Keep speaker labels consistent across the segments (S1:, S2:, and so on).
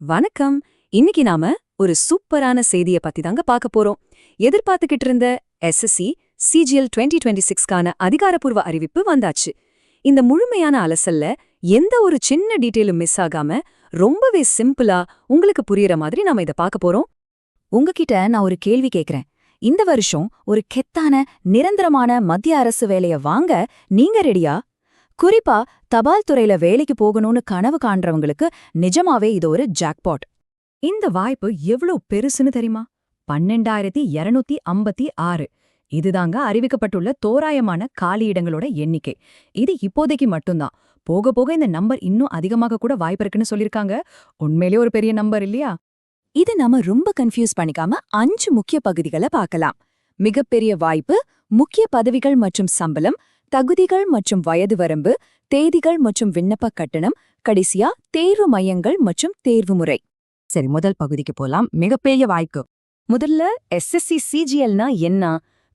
S1: வணக்கம். இன்னைக்கு நாம ஒரு சூப்பரான செய்திய பத்தி தாங்க பார்க்க போறோம். எதிர்பார்த்துக்கிட்டு இருந்த எஸ்எஸ்சி சிஜிஎல் 2026க்கான அதிகாரப்பூர்வ அறிவிப்பு வந்தாச்சு. இந்த முழுமையான அலசல்ல எந்த ஒரு சின்ன டீட்டெயிலும் மிஸ் ஆகாம ரொம்பவே சிம்பிளா உங்களுக்கு புரியுற மாதிரி நாம இத பார்க்க போறோம்.
S2: உங்ககிட்ட நான் ஒரு கேள்வி கேக்குறேன். இந்த வருஷம் ஒரு கெத்தான நிரந்தரமான மத்திய அரசு வேலைய வாங்க நீங்க ரெடியா? குறிப்பா தபால் துறையில வேலைக்கு போகணும்னு கனவு காண்றவங்களுக்கு நிஜமாவே இது ஒரு ஜாக்பாட்.
S1: இந்த வாய்ப்பு எவ்வளவு பெருசுன்னு தெரியுமா? 12,256. இதுதாங்க அறிவிக்கப்பட்டுள்ள தோராயமான காலியிடங்களோட எண்ணிக்கை. இது இப்போதைக்கு மட்டும்தான். போக போக இந்த நம்பர் இன்னும் அதிகமாக கூட வாய்ப்பு இருக்குன்னு சொல்லிருக்காங்க. உண்மையிலே ஒரு பெரிய நம்பர் இல்லையா?
S2: இது நாம ரொம்ப கன்ஃபியூஸ் பண்ணிக்காம 5 முக்கிய பகுதிகளை பார்க்கலாம். மிகப்பெரிய வாய்ப்பு, முக்கிய பதவிகள் மற்றும் சம்பளம், தகுதிகள் மற்றும் வயது வரம்பு, தேதிகள் மற்றும் விண்ணப்ப கட்டணம், கடைசியா தேர்வு மையங்கள் மற்றும் தேர்வு முறை.
S1: சரி, முதல் பகுதிக்கு போலாம். மிகப்பெரிய வாய்ப்பு. முதல்ல எஸ்எஸ்சி சிஜிஎல்னா என்ன?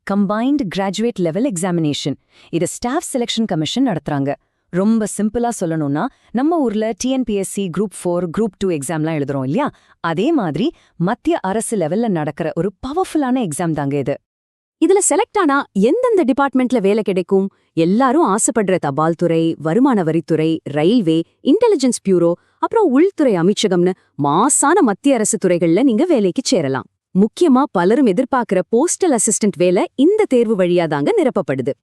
S1: Combined graduate level examination. இது ஸ்டாஃப் செலெக்ஷன் கமிஷன் நடத்துறாங்க. ரொம்ப சிம்பிளா சொல்லணும்னா, நம்ம ஊர்ல டிஎன்பிஎஸ்சி குரூப் 4, குரூப் 2 எக்ஸாம்லாம் எழுதுறோம் இல்லையா? அதே மாதிரி மத்திய அரசு லெவல்ல நடக்கிற ஒரு பவர்ஃபுல்லான எக்ஸாம் தாங்க இது.
S2: இதுல செலக்ட் ஆனா எந்தெந்த டிபார்ட்மெண்ட்ல வேலை கிடைக்கும்? எல்லாரும் ஆசைப்படுற தபால் துறை, வருமான வரித்துறை, ரயில்வே, இன்டெலிஜென்ஸ் பியூரோ, அப்புறம் உள்துறை அமைச்சகம்னு மாசான மத்திய அரசு துறைகள்ல நீங்க வேலைக்கு சேரலாம். முக்கியமா பலரும் எதிர்பார்க்கிற போஸ்டல் அசிஸ்டன்ட் வேலை இந்த தேர்வு வழியாதாங்க நிரப்பப்படுது.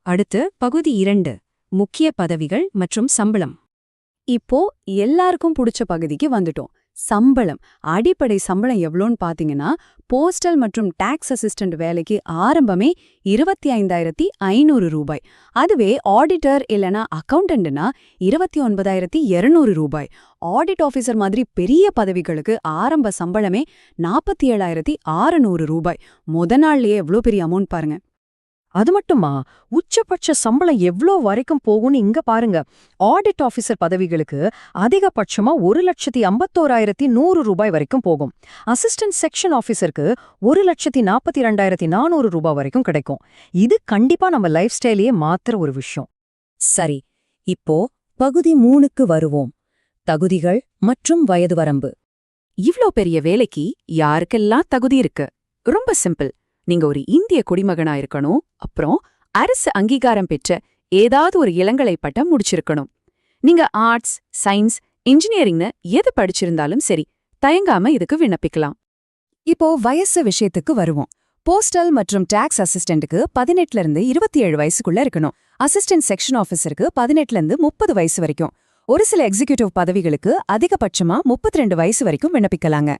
S1: அடுத்து பகுதி 2, முக்கிய பதவிகள் மற்றும் சம்பளம்.
S2: இப்போ எல்லாருக்கும் பிடிச்ச பகுதிக்கு வந்துட்டோம். சம்பளம். அடிப்படை சம்பளம் எவ்வளோன்னு பாத்தீங்கன்னா, போஸ்டல் மற்றும் டாக்ஸ் அசிஸ்டன்ட் வேலைக்கு ஆரம்பமே 25,500 ரூபாய். அதுவே ஆடிட்டர் இல்லனா அக்கவுண்டன்ட்னா 29,200 ரூபாய். ஆடிட் ஆபீசர் மாதிரி பெரிய பதவிகளுக்கு ஆரம்ப சம்பளமே 47,600 ரூபாய். நாள்லயே எவ்வளோ பெரிய அமௌண்ட் பாருங்க.
S1: அது மட்டுமா, உச்சபட்ச சம்பளம் எவ்வளோ வரைக்கும் போகும்னு இங்க பாருங்க. ஆடிட் ஆபீசர் பதவிகளுக்கு அதிகபட்சமா 1,51,100 ரூபாய் வரைக்கும் போகும். அசிஸ்டன்ட் செக்ஷன் ஆபீசருக்கு 1,42,400 ரூபாய் வரைக்கும் கிடைக்கும். இது கண்டிப்பா நம்ம லைஃப் ஸ்டைலையே மாத்துற ஒரு விஷயம். சரி, இப்போ பகுதி 3க்கு வருவோம். தகுதிகள் மற்றும் வயது வரம்பு.
S2: இவ்ளோ பெரிய வேலைக்கு யாருக்கெல்லாம் தகுதி இருக்கு? ரொம்ப சிம்பிள். நீங்க ஒரு இந்திய குடிமகனா இருக்கணும். அப்புறம் அரசு அங்கீகாரம் பெற்ற ஏதாவது ஒரு இளங்கலை பட்டம் முடிச்சிருக்கணும். நீங்க ஆர்ட்ஸ், சயின்ஸ், இன்ஜினியரிங்னு எது படிச்சிருந்தாலும் சரி, தயங்காம இதுக்கு விண்ணப்பிக்கலாம்.
S1: இப்போ வயசு விஷயத்துக்கு வருவோம். போஸ்டல் மற்றும் டாக்ஸ் அசிஸ்டன்ட்டுக்கு 18ல இருந்து 27 வயசுக்குள்ள இருக்கணும். அசிஸ்டன்ட் செக்ஷன் ஆஃபீஸருக்கு 18ல இருந்து 30 வயசு வரைக்கும். ஒரு சில எக்ஸிகியூட்டிவ் பதவிகளுக்கு அதிகபட்சமா 32 வயசு வரைக்கும் விண்ணப்பிக்கலாங்க.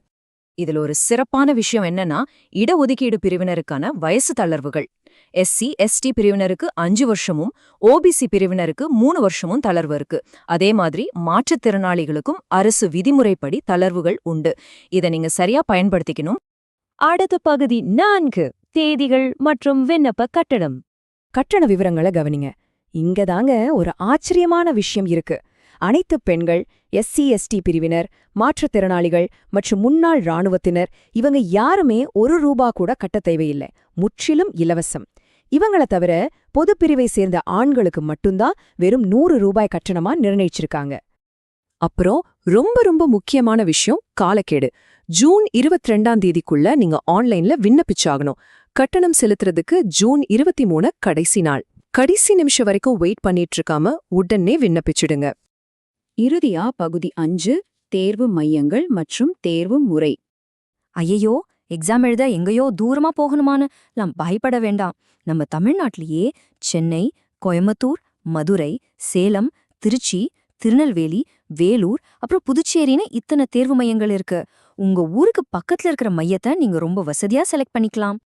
S1: இதுல ஒரு சிறப்பான விஷயம் என்னன்னா, இடஒதுக்கீடு பிரிவினருக்கான வயசு தளர்வுகள். எஸ்சி எஸ்டி பிரிவினருக்கு 5 வருஷமும், ஓபிசி பிரிவினருக்கு 3 வருஷமும் தளர்வு இருக்கு. அதே மாதிரி மாற்றுத்திறனாளிகளுக்கும் அரசு விதிமுறைப்படி தளர்வுகள் உண்டு. இதை நீங்க சரியா பயன்படுத்திக்கணும். அடுத்த பகுதி 4, தேதிகள் மற்றும் விண்ணப்ப கட்டணம். கட்டண விவரங்களை கவனிங்க. இங்கதாங்க ஒரு ஆச்சரியமான விஷயம் இருக்கு. அனைத்து பெண்கள், எஸ்சி எஸ்டி பிரிவினர், மாற்றுத்திறனாளிகள் மற்றும் முன்னாள் இராணுவத்தினர் இவங்க யாருமே 1 ரூபா கூட கட்ட தேவையில்லை. முற்றிலும் இலவசம். இவங்கள தவிர பொது பிரிவை சேர்ந்த ஆண்களுக்கு மட்டும்தான் வெறும் 100 ரூபாய் கட்டணமா நிர்ணயிச்சிருக்காங்க. அப்புறம் ரொம்ப ரொம்ப முக்கியமான விஷயம், காலக்கெடு. ஜூன் 22ஆம் தேதிக்குள்ள நீங்க ஆன்லைன்ல விண்ணப்பிச்சாகணும். கட்டணம் செலுத்துறதுக்கு ஜூன் 23 கடைசி நாள். கடைசி நிமிஷம் வரைக்கும் வெயிட் பண்ணிட்டு இருக்காம உடனே விண்ணப்பிச்சிடுங்க. இறுதியா பகுதி 5, தேர்வு மையங்கள் மற்றும் தேர்வு முறை.
S2: ஐயையோ, எக்ஸாம் எழுத எங்கேயோ தூரமா போகணுமான்னு நாம் பயப்பட வேண்டாம். நம்ம தமிழ்நாட்டிலேயே சென்னை, கோயம்புத்தூர், மதுரை, சேலம், திருச்சி, திருநெல்வேலி, வேலூர், அப்புறம் புதுச்சேரின்னு இத்தனை தேர்வு மையங்கள் இருக்கு. உங்க ஊருக்கு பக்கத்துல இருக்கிற மையத்தை நீங்க ரொம்ப வசதியா செலக்ட் பண்ணிக்கலாம்.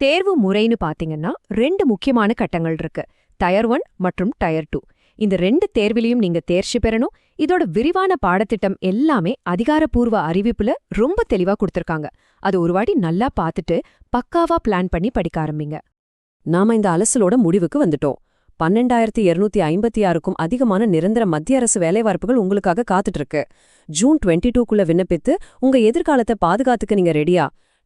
S1: தேர்வு முறைன்னு பாத்தீங்கன்னா 2 முக்கியமான கட்டங்கள் இருக்கு. டயர் 1 மற்றும் டயர் 2. இந்த 2 தேர்விலையும் நீங்க தேர்ச்சி பெறணும். இதோட விரிவான பாடத்திட்டம் எல்லாமே அதிகாரப்பூர்வ அறிவிப்புல ரொம்ப தெளிவா கொடுத்திருக்காங்க. அது ஒரு வாட்டி நல்லா பார்த்துட்டு பக்காவா பிளான் பண்ணி படிக்க ஆரம்பிங்க. நாம இந்த அலசலோட முடிவுக்கு வந்துட்டோம். 12,256க்கும் அதிகமான நிரந்தர மத்திய அரசு வேலைவாய்ப்புகள் உங்களுக்காக காத்துட்டு இருக்கு. ஜூன் 22க்குள்ள விண்ணப்பித்து உங்க எதிர்காலத்தை பாதுகாத்துக்க நீங்க ரெடியா?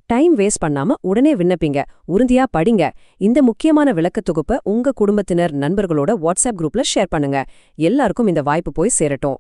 S1: டைம் வேஸ்ட் பண்ணாம உடனே விண்ணப்பிங்க. உறுதியா படிங்க. இந்த முக்கியமான விளக்கத் தொகுப்பை உங்க குடும்பத்தினர், நண்பர்களோட வாட்ஸ்அப் குரூப்ல ஷேர் பண்ணுங்க. எல்லாருக்கும் இந்த வாய்ப்பு போய் சேரட்டும்.